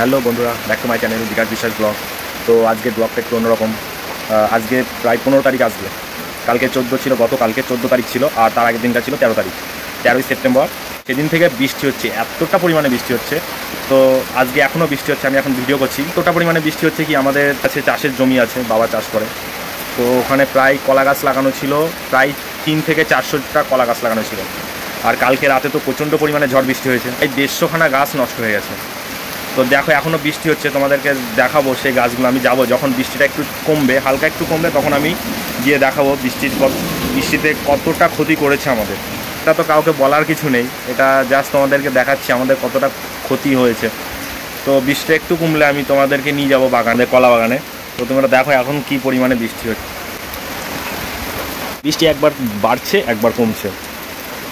Hello বন্ধুরা, back to my channel বিকাশ বিশ্বাস blog. তো আজকের ব্লগটা একটু অন্যরকম। আজকে প্রায় 15 তারিখ আসবে। কালকে 14 ছিল, গতকালকে 14 তারিখ ছিল, আর তার আগের দিনটা ছিল 13 তারিখ, 13ই সেপ্টেম্বর। সেদিন থেকে বৃষ্টি হচ্ছে, এতটা পরিমাণে বৃষ্টি হচ্ছে। তো আজকে এখনও বৃষ্টি হচ্ছে, আমি এখন ভিডিও করছি। এতটা পরিমাণে বৃষ্টি হচ্ছে কি, আমাদের কাছে চাষের জমি আছে, বাবা চাষ করে। তো ওখানে প্রায় কলা গাছ লাগানো ছিল, প্রায় 3 থেকে 400টা কলা গাছ লাগানো ছিল। আর কালকে রাতে তো প্রচণ্ড পরিমাণে ঝড় বৃষ্টি হয়েছে, এই 150খানা গাছ নষ্ট হয়ে গেছে। তো দেখো এখনও বৃষ্টি হচ্ছে, তোমাদেরকে দেখাবো সেই গাছগুলো। আমি যাব যখন বৃষ্টিটা একটু কমবে, হালকা একটু কমবে, তখন আমি গিয়ে দেখাবো বৃষ্টিতে কতটা ক্ষতি করেছে আমাদের। এটা তো কাউকে বলার কিছু নেই, এটা জাস্ট তোমাদেরকে দেখাচ্ছি আমাদের কতটা ক্ষতি হয়েছে। তো বৃষ্টি একটু কমলে আমি তোমাদেরকে নিয়ে যাবো বাগানে, কলা বাগানে। তো তোমরা দেখো এখন কি পরিমাণে বৃষ্টি হচ্ছে। বৃষ্টি একবার বাড়ছে একবার কমছে,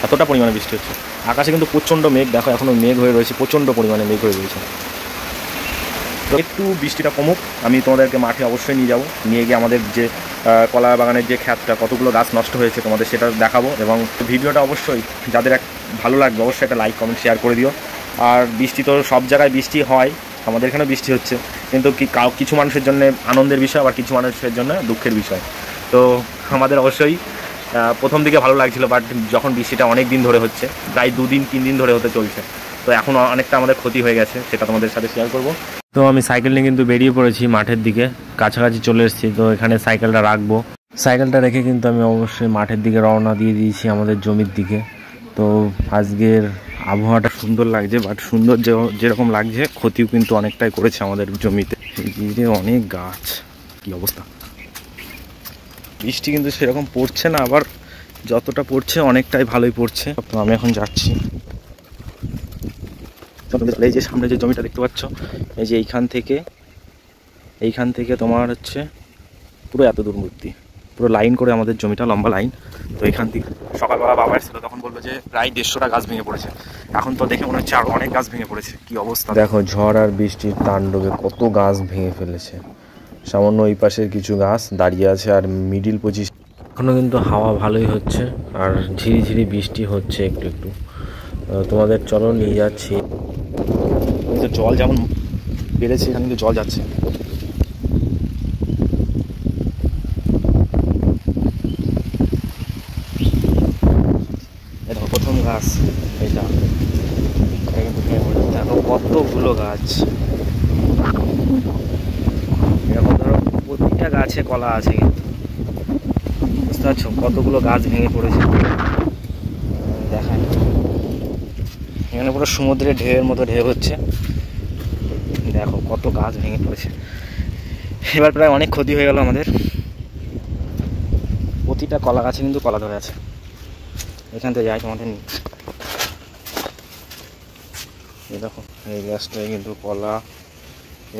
এতটা পরিমাণে বৃষ্টি হচ্ছে। আকাশে কিন্তু প্রচণ্ড মেঘ, দেখো এখনও মেঘ হয়ে রয়েছে, প্রচণ্ড পরিমাণে মেঘ হয়ে রয়েছে। তো একটু বৃষ্টিটা কমুক, আমি তোমাদেরকে মাঠে অবশ্যই নিয়ে যাব, নিয়ে গিয়ে আমাদের যে কলা বাগানের যে ক্ষেতটা, কতগুলো গাছ নষ্ট হয়েছে তোমাদের সেটা দেখাবো। এবং ভিডিওটা অবশ্যই যাদের ভালো লাগবে অবশ্যই একটা লাইক কমেন্ট শেয়ার করে দিও। আর বৃষ্টি তো সব জায়গায় বৃষ্টি হয়, আমাদের এখানেও বৃষ্টি হচ্ছে, কিন্তু কিছু মানুষের জন্য আনন্দের বিষয়, আবার কিছু মানুষের জন্য দুঃখের বিষয়। তো আমাদের অবশ্যই প্রথম দিকে ভালো লাগছিল, বাট যখন বৃষ্টিটা অনেক দিন ধরে হচ্ছে, প্রায় 2 দিন 3 দিন ধরে হতে চলছে, তো এখন অনেকটা আমাদের ক্ষতি হয়ে গেছে, সেটা তোমাদের সাথে শেয়ার করব। তো আমি সাইকেল নিয়ে কিন্তু বেরিয়ে পড়েছি মাঠের দিকে, কাছাকাছি চলে এসেছি। তো এখানে সাইকেলটা রাখবো, সাইকেলটা রেখে কিন্তু আমি অবশ্যই মাঠের দিকে রওনা দিয়ে দিয়েছি, আমাদের জমির দিকে। তো আজকের আবহাওয়াটা সুন্দর লাগছে, বাট সুন্দর যেরকম লাগছে, ক্ষতিও কিন্তু অনেকটাই করেছে আমাদের জমিতে। অনেক গাছ, কি অবস্থা। বৃষ্টি কিন্তু সেরকম পড়ছে না, আবার যতটা পড়ছে অনেকটাই ভালোই পড়ছে। তো আমি এখন যাচ্ছি, এই যে সামনে যে জমিটা দেখতে পাচ্ছ, এই যে এইখান থেকে তোমার হচ্ছে পুরো এত দূর মূর্তি, পুরো লাইন করে আমাদের জমিটা, লম্বা লাইন। তো এখান থেকে সকালবেলা বাবা এসেছিল, তখন বললো যে প্রায় 150টা গাছ ভেঙে পড়েছে। এখন তো দেখে মনে হচ্ছে আরও অনেক গাছ ভেঙে পড়েছে, কি অবস্থা দেখো। ঝড় আর বৃষ্টির তাণ্ডবে কত গাছ ভেঙে ফেলেছে। সামান্য ওই পাশের কিছু গাছ দাঁড়িয়ে আছে, আর মিডিল পজিশন এখনও কিন্তু হাওয়া ভালোই হচ্ছে, আর ঝিরিঝিরি বৃষ্টি হচ্ছে একটু একটু। তোমাদের চলো নিয়ে যাচ্ছি। জল যেমন বেড়েছে, এখানে কিন্তু জল যাচ্ছে। দেখো প্রথম গাছ এইটা, দেখো কতগুলো গাছ। এরকম ধরো প্রতিটা গাছে কলা আছে, কিন্তু বুঝতে পারছো কতগুলো গাছ ভেঙে পড়েছে। দেখায় এখানে পুরো সমুদ্রের ঢেউয়ের মতো ঢেউ হচ্ছে, দেখো কত গাছ ভেঙে পড়েছে। এবার প্রায় অনেক ক্ষতি হয়ে গেল আমাদের। প্রতিটা কলা গাছে কিন্তু কলা ধরে আছে। এখান থেকে যাই তোমাদের নিয়ে, এই দেখো এই গাছটাই কিন্তু কলা,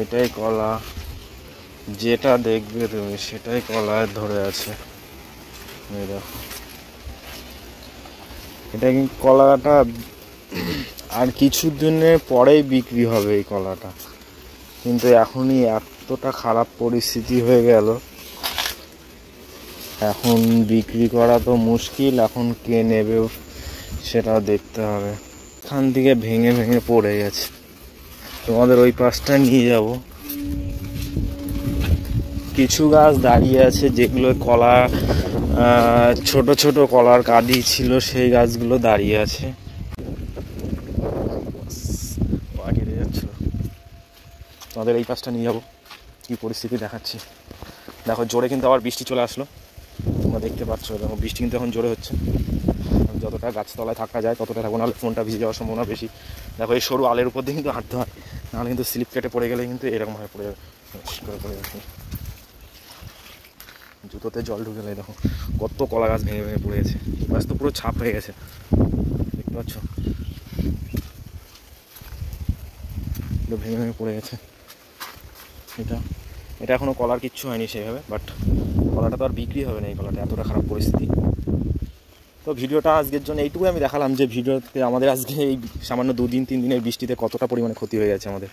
এটাই কলা, যেটা দেখবে তুমি সেটাই কলায় ধরে আছে। এই দেখো এটা কিন্তু কলাটা আর কিছু দিনের পরেই বিক্রি হবে এই কলাটা, কিন্তু এখনই এতটা খারাপ পরিস্থিতি হয়ে গেল, এখন বিক্রি করা তো মুশকিল। এখন কে নেবেও সেটা দেখতে হবে। এখান থেকে ভেঙে ভেঙে পড়ে গেছে, তোমাদের ওই পাশটা নিয়ে যাব। কিছু গাছ দাঁড়িয়ে আছে, যেগুলো কলা ছোট ছোট কলার কাঁদি ছিল, সেই গাছগুলো দাঁড়িয়ে আছে। তোমাদের এই পাশটা নিয়ে যাব, কি পরিস্থিতি দেখাচ্ছি। দেখো জোরে কিন্তু আবার বৃষ্টি চলে আসলো, তোমরা দেখতে পাচ্ছ। দেখো বৃষ্টি কিন্তু এখন জোরে হচ্ছে, যতটা গাছতলায় থাকা যায় ততটা থাকবো, নাহলে ফোনটা ভিজে যাওয়ার সম্ভাবনা বেশি। দেখো এই সরু আলের উপর দিয়ে কিন্তু হাঁটতে হয়, নাহলে কিন্তু স্লিপ কেটে পড়ে গেলে কিন্তু এরকমভাবে পড়ে যাবে, পড়ে যাবে। জুতোতে জল ঢুকে গেলে দেখো কত কলা গাছ ভেঙে ভেঙে পড়ে গেছে। গাছ তো পুরো ছাপ হয়ে গেছে, দেখতে পাচ্ছ, পুরো ভেঙে ভেঙে পড়ে গেছে। এটা এখনও কলার কিচ্ছু হয়নি সেভাবে, বাট কলাটা তো আর বিক্রি হবে না, এই কলাটা এতটা খারাপ পরিস্থিতি। তো ভিডিওটা আজকের জন্য এইটুকুই আমি দেখালাম, যে ভিডিওতে আমাদের আজকে এই সামান্য 2 দিন 3 দিনের বৃষ্টিতে কতটা পরিমাণে ক্ষতি হয়ে গেছে আমাদের।